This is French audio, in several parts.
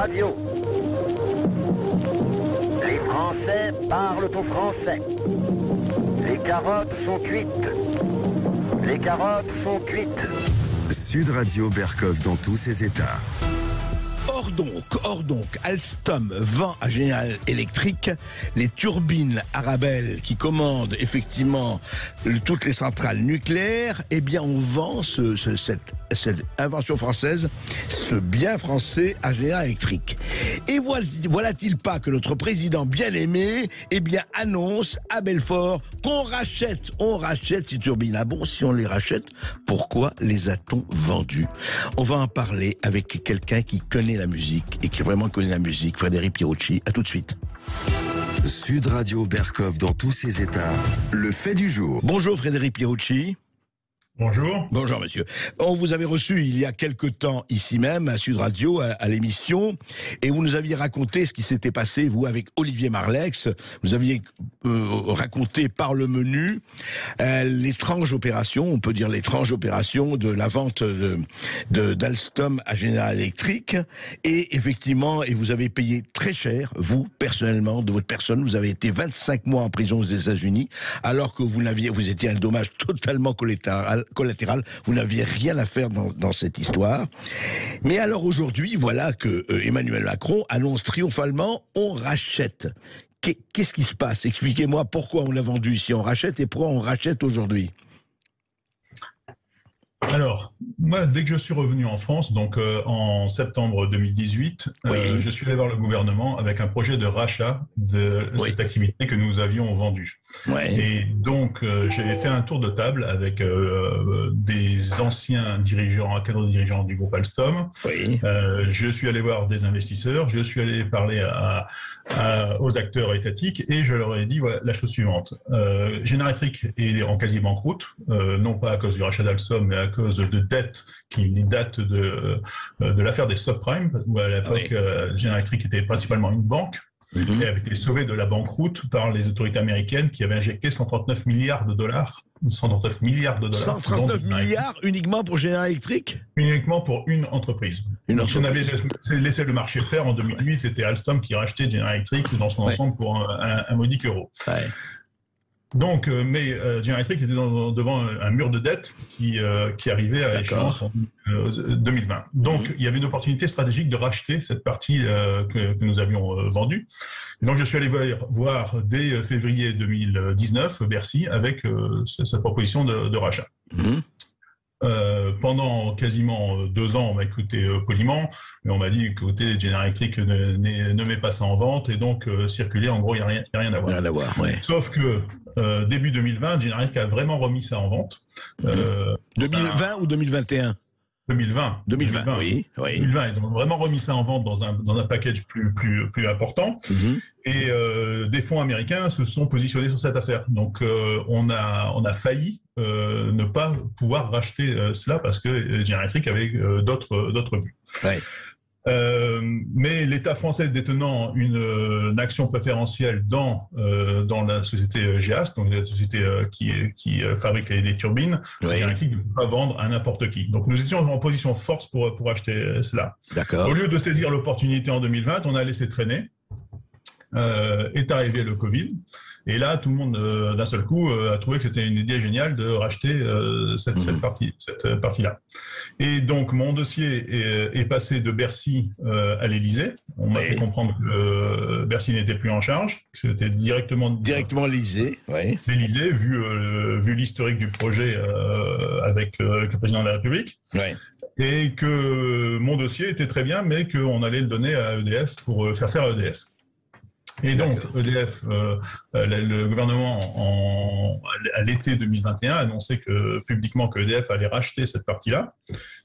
Radio. Les Français parlent aux Français. Les carottes sont cuites. Les carottes sont cuites. Sud Radio Berkov dans tous ses états. Or donc, Alstom vend à General Electric les turbines Arabelle qui commandent effectivement toutes les centrales nucléaires. Eh bien, on vend cette invention française, ce bien français à General Electric. Et voilà-t-il pas que notre président bien-aimé, eh bien, annonce à Belfort qu'on rachète ces turbines. Ah bon, si on les rachète, pourquoi les a-t-on vendues? On va en parler avec quelqu'un qui connaît la musique et qui vraiment connaît la musique, Frédéric Pierucci. À tout de suite. Sud Radio Berkov dans tous ses états. Le fait du jour. Bonjour Frédéric Pierucci. Bonjour. Bonjour monsieur. On vous avait reçu il y a quelque temps ici même à Sud Radio à l'émission et vous nous aviez raconté ce qui s'était passé vous avec Olivier Marleix. Vous aviez raconté par le menu l'étrange opération, on peut dire l'étrange opération de la vente d'Alstom à General Electric et effectivement et vous avez payé très cher vous personnellement de votre personne. Vous avez été 25 mois en prison aux États-Unis alors que vous étiez un dommage totalement collatéral, vous n'aviez rien à faire dans cette histoire. Mais alors aujourd'hui, voilà que Emmanuel Macron annonce triomphalement, on rachète. Qu'est-ce qui se passe? Expliquez-moi pourquoi on l'a vendu ici, on rachète, et pourquoi on rachète aujourd'hui. Alors, moi, dès que je suis revenu en France, donc en septembre 2018, je suis allé voir le gouvernement avec un projet de rachat de cette activité que nous avions vendue. Et donc, j'ai fait un tour de table avec des anciens dirigeants, cadres dirigeants du groupe Alstom. Je suis allé voir des investisseurs, je suis allé parler aux acteurs étatiques et je leur ai dit voilà, la chose suivante. General Electric est en quasi banqueroute, non pas à cause du rachat d'Alstom, mais à cause de dettes qui datent de l'affaire des subprimes, où à l'époque, General Electric était principalement une banque, et avait été sauvée de la banqueroute par les autorités américaines qui avaient injecté 139 milliards de dollars. 139 milliards de dollars. 139 milliards uniquement pour General Electric? Uniquement pour une entreprise. Donc, si on avait laissé le marché faire en 2008, c'était Alstom qui rachetait General Electric dans son ensemble pour un modique euro. Donc, mais General Electric était devant un mur de dette qui arrivait à échéance en 2020. Donc, il y avait une opportunité stratégique de racheter cette partie que nous avions vendue. Et donc, je suis allé voir dès février 2019 Bercy avec cette proposition de rachat. Pendant quasiment 2 ans, on m'a écouté poliment, mais on m'a dit écoutez, General Electric ne met pas ça en vente et donc circuler, en gros, il n'y a rien à voir. Rien à voir, Sauf que début 2020, General Electric a vraiment remis ça en vente. 2020 ou 2021 2020, oui. 2020, ils ont vraiment remis ça en vente dans un package plus important. Et des fonds américains se sont positionnés sur cette affaire. Donc on a failli ne pas pouvoir racheter cela parce que General Electric avait d'autres vues. Mais l'État français détenant une action préférentielle dans la société GEAS, donc la société qui fabrique les turbines, General Electric ne peut pas vendre à n'importe qui. Donc nous étions en position force pour acheter cela. Au lieu de saisir l'opportunité en 2020, on a laissé traîner. Est arrivé le Covid. Et là, tout le monde, d'un seul coup, a trouvé que c'était une idée géniale de racheter cette partie-là. Et donc, mon dossier est passé de Bercy à l'Élysée. On m'a fait comprendre que Bercy n'était plus en charge, que c'était directement l'Élysée. L'Élysée, vu l'historique du projet avec le président de la République. Et que mon dossier était très bien, mais qu'on allait le donner à EDF pour faire à EDF. Et donc, EDF, le gouvernement, à l'été 2021, a annoncé publiquement que EDF allait racheter cette partie-là,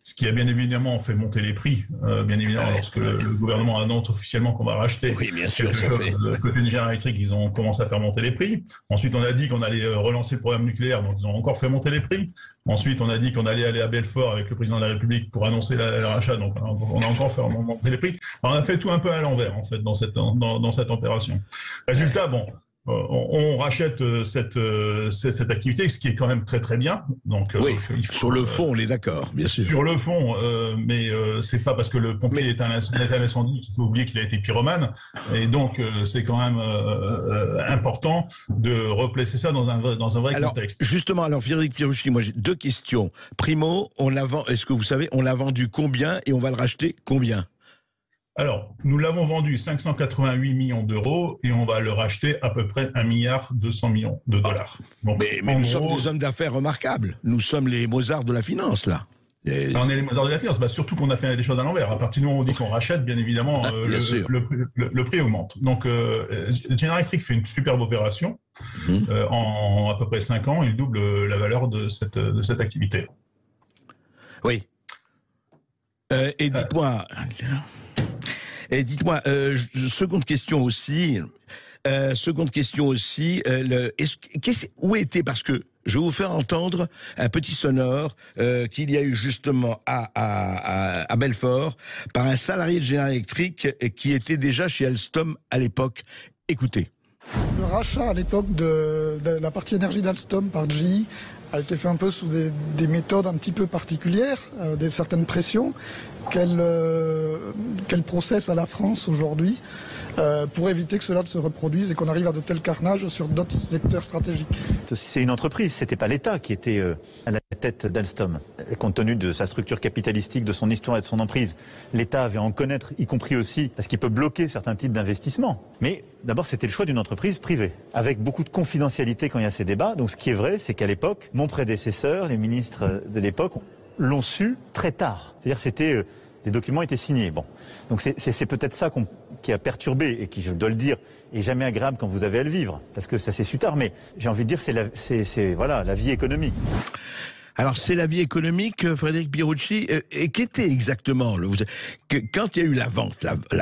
ce qui a bien évidemment fait monter les prix, lorsque le gouvernement annonce officiellement qu'on va racheter quelque chose. Côté de General Electric, ils ont commencé à faire monter les prix. Ensuite, on a dit qu'on allait relancer le programme nucléaire, donc ils ont encore fait monter les prix. Ensuite, on a dit qu'on allait aller à Belfort avec le président de la République pour annoncer le rachat, donc on a encore fait monter les prix. On a fait tout un peu à l'envers, en fait, dans cette opération. Résultat, on rachète cette activité, ce qui est quand même très très bien. Donc, oui, sur le fond, on est d'accord, bien sûr. Sur le fond, mais c'est pas parce que le pompier est un incendie qu'il faut oublier qu'il a été pyromane. Et donc, c'est quand même important de replacer ça dans un vrai contexte. Justement, Frédéric Pierucci, moi j'ai deux questions. Primo, est-ce que vous savez, on l'a vendu combien et on va le racheter combien? Alors, nous l'avons vendu 588 millions d'euros et on va le racheter à peu près 1,2 milliard de dollars. Donc, mais nous sommes des hommes d'affaires remarquables. Nous sommes les Mozart de la finance, là. On est les Mozart de la finance, surtout qu'on a fait les choses à l'envers. À partir du moment où on dit qu'on rachète, bien évidemment, le prix augmente. Donc, General Electric fait une superbe opération. En à peu près 5 ans, il double la valeur de cette activité. Oui. Et dites-moi, seconde question aussi, où était, parce que je vais vous faire entendre un petit sonore qu'il y a eu justement à Belfort par un salarié de General Electric qui était déjà chez Alstom à l'époque. Écoutez. Le rachat à l'époque de la partie énergie d'Alstom par GE a été fait un peu sous des méthodes un petit peu particulières, certaines pressions. Quel process à la France aujourd'hui pour éviter que cela ne se reproduise et qu'on arrive à de tels carnages sur d'autres secteurs stratégiques? C'est une entreprise, c'était pas l'État qui était à la tête d'Alstom. Compte tenu de sa structure capitalistique, de son histoire et de son emprise, l'État avait à en connaître, y compris aussi parce qu'il peut bloquer certains types d'investissements. Mais d'abord, c'était le choix d'une entreprise privée, avec beaucoup de confidentialité quand il y a ces débats. Donc ce qui est vrai, c'est qu'à l'époque, mon prédécesseur, les ministres de l'époque, l'ont su très tard. C'est-à-dire les documents étaient signés. Bon. Donc c'est peut-être ça qui a perturbé et qui, je dois le dire, est jamais agréable quand vous avez à le vivre, parce que ça s'est su tard. Mais j'ai envie de dire, c'est la vie économique. Alors c'est la vie économique, Frédéric Pierucci, et qu'était exactement quand il y a eu la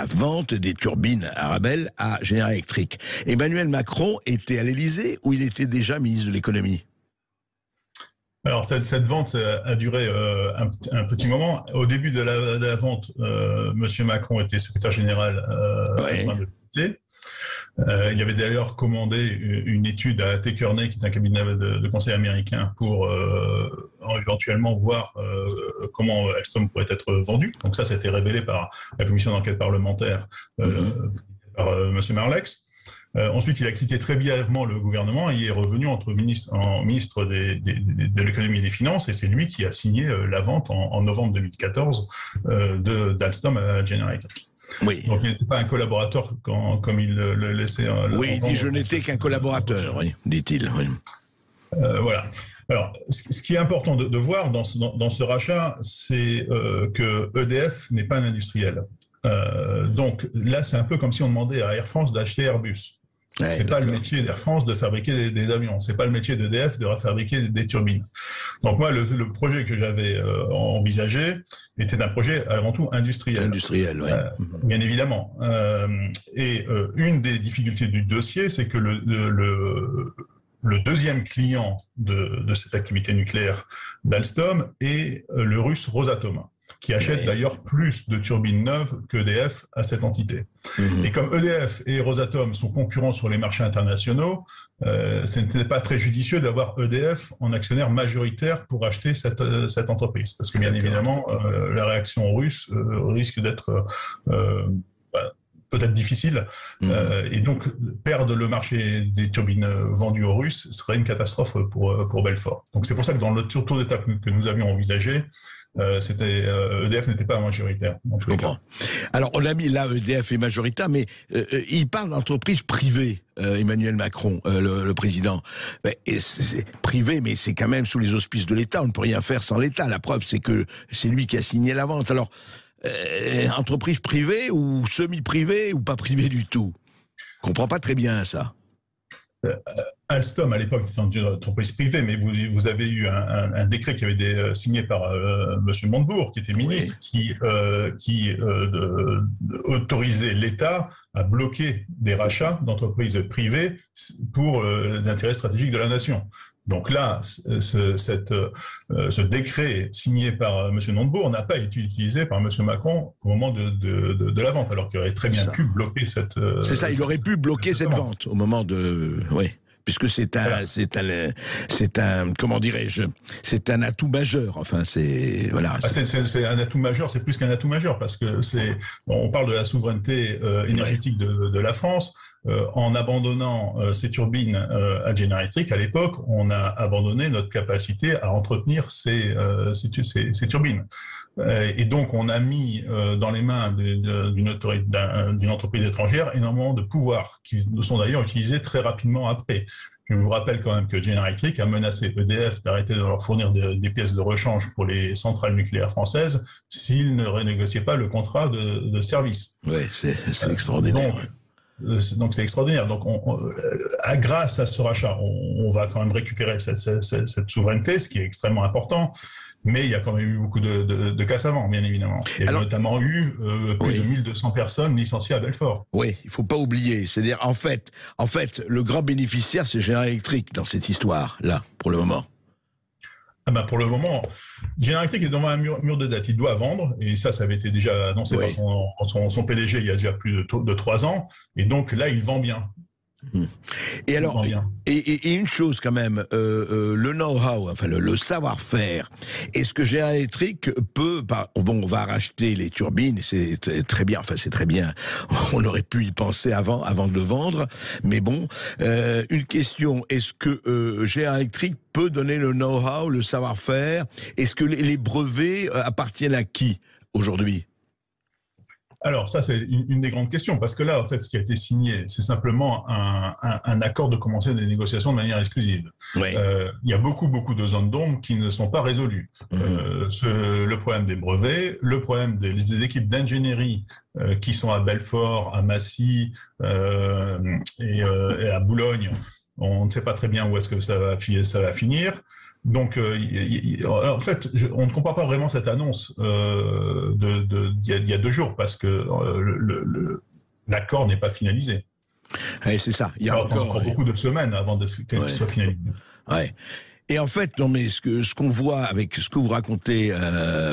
vente des turbines Arabelle à General Electric, Emmanuel Macron était à l'Élysée ou il était déjà ministre de l'économie? Alors cette vente a duré un petit moment. Au début de la vente, Monsieur Macron était secrétaire général adjoint de l'Élysée. Il avait d'ailleurs commandé une étude à T. Kearney, qui est un cabinet de conseil américain, pour éventuellement voir comment Alstom pourrait être vendu. Donc ça a été révélé par la commission d'enquête parlementaire par Monsieur Marlex. Ensuite, il a quitté très brièvement le gouvernement et il est revenu en ministre de l'économie et des finances, et c'est lui qui a signé la vente en novembre 2014 d'Alstom à General Electric. Oui. Donc il n'était pas un collaborateur comme il le laissait. Oui, il dit je n'étais qu'un collaborateur, oui, dit-il. Oui. Voilà. Alors, ce qui est important de voir dans ce rachat, c'est que EDF n'est pas un industriel. Donc là, c'est un peu comme si on demandait à Air France d'acheter Airbus. Ouais, c'est pas le métier d'Air France de fabriquer des avions, c'est pas le métier d'EDF de fabriquer des turbines. Donc moi, le projet que j'avais envisagé était un projet avant tout industriel. Industriel, oui. Bien évidemment. Et une des difficultés du dossier, c'est que le deuxième client de cette activité nucléaire d'Alstom est le russe Rosatom, qui achète d'ailleurs plus de turbines neuves qu'EDF à cette entité. Et comme EDF et Rosatom sont concurrents sur les marchés internationaux, ce n'était pas très judicieux d'avoir EDF en actionnaire majoritaire pour acheter cette entreprise. Parce que bien évidemment, la réaction russe risque d'être peut-être difficile. Et donc, perdre le marché des turbines vendues aux Russes serait une catastrophe pour Belfort. Donc c'est pour ça que dans le tour d'étape que nous avions envisagé, EDF n'était pas majoritaire. Je comprends. Alors, on a mis là EDF est majoritaire, mais il parle d'entreprise privée, Emmanuel Macron, le président. C'est privé, mais c'est quand même sous les auspices de l'État. On ne peut rien faire sans l'État. La preuve, c'est que c'est lui qui a signé la vente. Alors, entreprise privée ou semi-privée ou pas privée du tout? Je ne comprends pas très bien ça. Alstom, à l'époque, était une entreprise privée, mais vous avez eu un décret qui avait été signé par M. Montebourg, qui était ministre, qui autorisait l'État à bloquer des rachats d'entreprises privées pour les intérêts stratégiques de la nation. Donc là, ce décret signé par M. Montebourg n'a pas été utilisé par M. Macron au moment de la vente, alors qu'il aurait très bien pu bloquer cette... C'est ça, il aurait pu bloquer cette vente au moment de... Oui. Puisque c'est un, comment dirais-je, c'est un atout majeur. Enfin, c'est voilà. C'est un atout majeur. C'est plus qu'un atout majeur parce que on parle de la souveraineté énergétique de la France. En abandonnant ces turbines à General Electric, à l'époque, on a abandonné notre capacité à entretenir ces turbines. Et donc, on a mis dans les mains d'une entreprise étrangère énormément de pouvoirs qui sont d'ailleurs utilisés très rapidement après. Je vous rappelle quand même que General Electric a menacé EDF d'arrêter de leur fournir des pièces de rechange pour les centrales nucléaires françaises s'ils ne renégociaient pas le contrat de service. Oui, c'est extraordinaire. Donc c'est extraordinaire. Donc grâce à ce rachat, on va quand même récupérer cette souveraineté, ce qui est extrêmement important. Mais il y a quand même eu beaucoup de cas savants, bien évidemment. Il y a notamment eu plus de 1200 personnes licenciées à Belfort. Oui, il ne faut pas oublier. C'est-à-dire, en fait, le grand bénéficiaire, c'est General Electric dans cette histoire-là, pour le moment. Pour le moment, General Electric est devant un mur de dette. Il doit vendre, et ça avait été déjà annoncé par son PDG il y a déjà plus de 3 ans. Et donc là, il vend bien. Et alors, et une chose quand même, le know-how, enfin le savoir-faire, est-ce que General Electric peut, bon, on va racheter les turbines, c'est très bien, enfin c'est très bien, on aurait pu y penser avant de vendre, mais bon, une question, est-ce que General Electric peut donner le know-how, le savoir-faire, est-ce que les brevets appartiennent à qui aujourd'hui ? Alors ça, c'est une des grandes questions, parce que là, en fait, ce qui a été signé, c'est simplement un accord de commencer des négociations de manière exclusive. Oui. Il y a beaucoup de zones d'ombre qui ne sont pas résolues. Le problème des brevets, le problème des équipes d'ingénierie qui sont à Belfort, à Massy et à Boulogne. On ne sait pas très bien où est-ce que ça va finir. Donc, en fait, on ne comprend pas vraiment cette annonce d'il y a 2 jours parce que l'accord n'est pas finalisé. Ouais, c'est ça. Il y a encore beaucoup de semaines avant qu'elle soit finalisée. Ouais. Et en fait, non mais ce qu'on voit avec ce que vous racontez,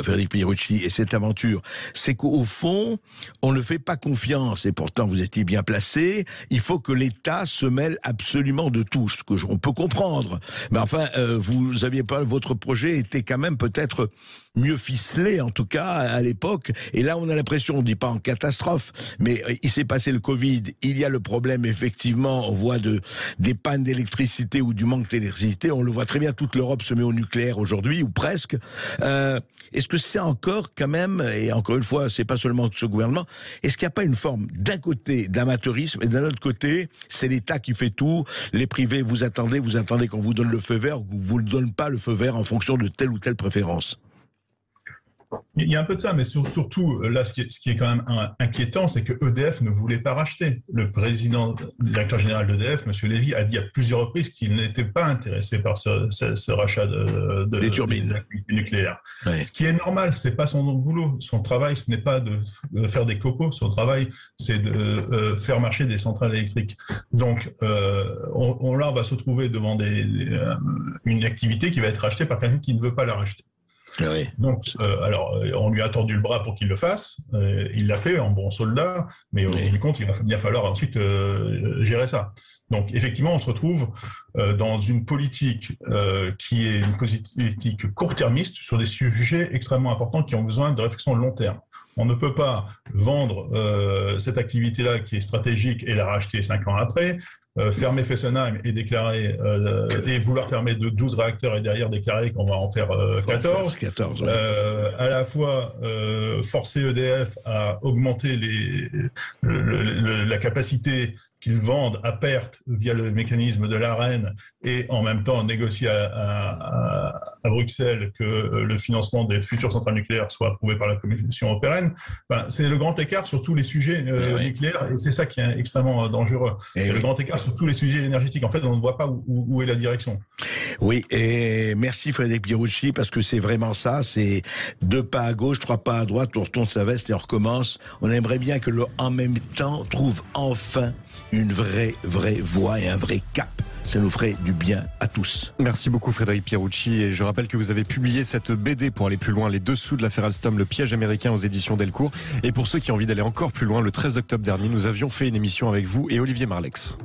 Frédéric Pierucci, et cette aventure, c'est qu'au fond, on ne fait pas confiance, et pourtant vous étiez bien placé, il faut que l'État se mêle absolument de tout, ce que on peut comprendre. Mais enfin, vous aviez pas, votre projet était quand même peut-être mieux ficelé, en tout cas, à l'époque, et là on a l'impression, on ne dit pas en catastrophe, mais il s'est passé le Covid, il y a le problème, effectivement, on voit des pannes d'électricité ou du manque d'électricité, on le voit très bien, toute l'Europe se met au nucléaire aujourd'hui, ou presque. Est-ce que c'est encore quand même, et encore une fois, c'est pas seulement ce gouvernement, est-ce qu'il n'y a pas une forme, d'un côté, d'amateurisme, et d'un autre côté, c'est l'État qui fait tout, les privés, vous attendez qu'on vous donne le feu vert, ou qu'on vous ne donne pas le feu vert en fonction de telle ou telle préférence? Il y a un peu de ça, mais surtout, là, ce qui est quand même inquiétant, c'est que EDF ne voulait pas racheter. Le directeur général d'EDF, M. Lévy, a dit à plusieurs reprises qu'il n'était pas intéressé par ce rachat des turbines nucléaires. Ouais. Ce qui est normal, c'est pas son boulot. Son travail, ce n'est pas de faire des copeaux. Son travail, c'est de faire marcher des centrales électriques. Donc, on va se retrouver devant une activité qui va être rachetée par quelqu'un qui ne veut pas la racheter. Oui. Donc, alors, on lui a tordu le bras pour qu'il le fasse. Il l'a fait en bon soldat, mais au bout du compte, il va bien falloir ensuite gérer ça. Donc, effectivement, on se retrouve dans une politique qui est une politique court-termiste sur des sujets extrêmement importants qui ont besoin de réflexion long terme. On ne peut pas vendre cette activité-là qui est stratégique et la racheter 5 ans après, fermer Fessenheim et déclarer et vouloir fermer 12 réacteurs et derrière déclarer qu'on va en faire 14. 14 ouais. À la fois forcer EDF à augmenter la capacité qu'ils vendent à perte via le mécanisme de l'AREN et en même temps négocier à Bruxelles que le financement des futures centrales nucléaires soit approuvé par la Commission européenne. Enfin, c'est le grand écart sur tous les sujets nucléaires et c'est ça qui est extrêmement dangereux. C'est le grand écart sur tous les sujets énergétiques. En fait, on ne voit pas où est la direction. Oui, et merci Frédéric Pierucci parce que c'est vraiment ça, c'est 2 pas à gauche, 3 pas à droite, on retourne sa veste et on recommence. On aimerait bien que le « en même temps » trouve enfin une vraie voie et un vrai cap Ça nous ferait du bien à tous. Merci beaucoup Frédéric Pierucci, et je rappelle que vous avez publié cette BD pour aller plus loin, Les dessous de l'affaire Alstom, le piège américain, aux éditions Delcourt. Et pour ceux qui ont envie d'aller encore plus loin, le 13 octobre dernier, nous avions fait une émission avec vous et Olivier Marleix.